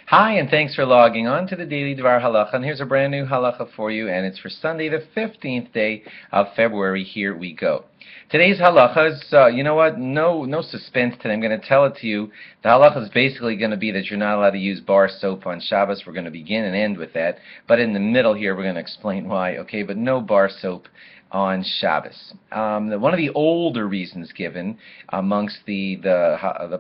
Hi, and thanks for logging on to the Daily DVAR Halacha. And here's a brand new halacha for you, and it's for Sunday, the 15th day of February. Here we go. Today's halacha is, you know what, no suspense today. I'm going to tell it to you. The halacha is basically going to be that you're not allowed to use bar soap on Shabbos. We're going to begin and end with that. But in the middle here, we're going to explain why, okay? But no bar soap on Shabbos. One of the older reasons given amongst the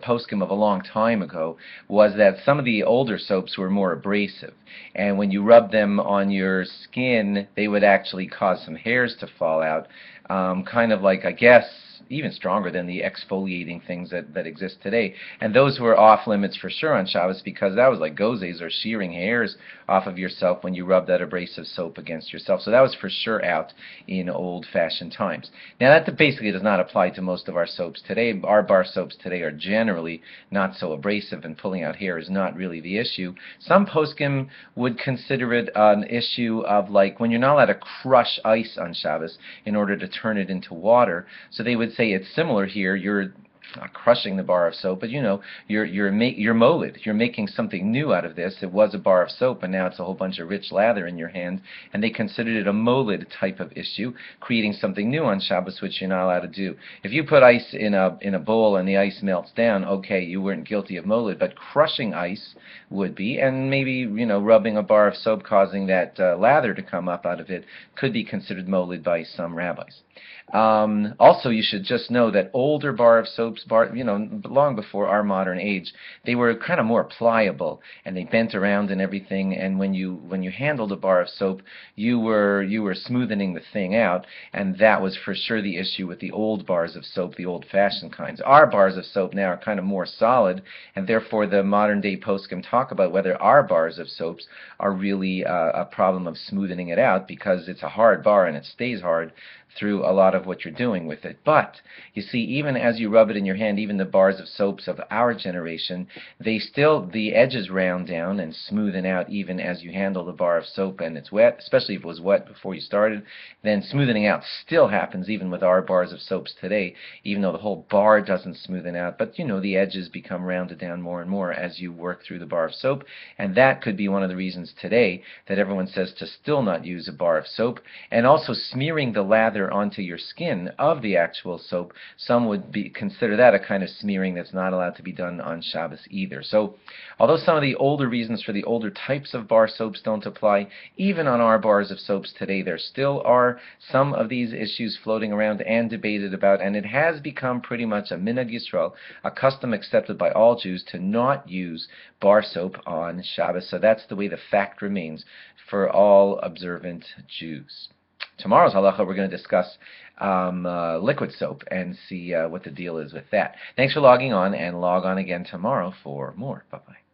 poskim of a long time ago was that some of the older soaps were more abrasive, and when you rubbed them on your skin, they would actually cause some hairs to fall out, kind of like, I guess, even stronger than the exfoliating things that exist today. And those were off limits for sure on Shabbos, because that was like gozes or shearing hairs off of yourself when you rubbed that abrasive soap against yourself. So that was for sure out in old-fashioned times. Now that basically does not apply to most of our soaps today. Our bar soaps today are generally not so abrasive, and pulling out hair is not really the issue. Some poskim would consider it an issue of, like, when you're not allowed to crush ice on Shabbos in order to turn it into water. So they would say it's similar here. You're not crushing the bar of soap, but you're molded. You're making something new out of this. It was a bar of soap, and now it's a whole bunch of rich lather in your hand, and they considered it a molded type of issue, creating something new on Shabbos, which you're not allowed to do. If you put ice in a bowl and the ice melts down, okay, you weren't guilty of molded, but crushing ice would be, and maybe rubbing a bar of soap causing that lather to come up out of it could be considered molded by some rabbis. Also, you should just know that older bar of soaps, long before our modern age, they were kind of more pliable, and they bent around and everything. And when you handled a bar of soap, you were smoothing the thing out, and that was for sure the issue with the old bars of soap, the old-fashioned kinds. Our bars of soap now are kind of more solid, and therefore the modern-day poskim talk about whether our bars of soaps are really a problem of smoothing it out, because it's a hard bar and it stays hard through a lot of what you're doing with it. But you see, even as you rub it in your hand, even the bars of soaps of our generation, the edges round down and smoothen out even as you handle the bar of soap and it's wet, especially if it was wet before you started. Then smoothing out still happens even with our bars of soaps today, even though the whole bar doesn't smoothen out. But the edges become rounded down more and more as you work through the bar of soap, and that could be one of the reasons today that everyone says to still not use a bar of soap. And also smearing the lather onto your skin of the actual soap, some would consider that a kind of smearing that's not allowed to be done on Shabbos either. So although some of the older reasons for the older types of bar soaps don't apply, even on our bars of soaps today, there still are some of these issues floating around and debated about, and it has become pretty much a minhag Yisrael, a custom accepted by all Jews, to not use bar soap on Shabbos. So that's the way the fact remains for all observant Jews. Tomorrow's halacha, we're going to discuss liquid soap and see what the deal is with that. Thanks for logging on, and log on again tomorrow for more. Bye-bye.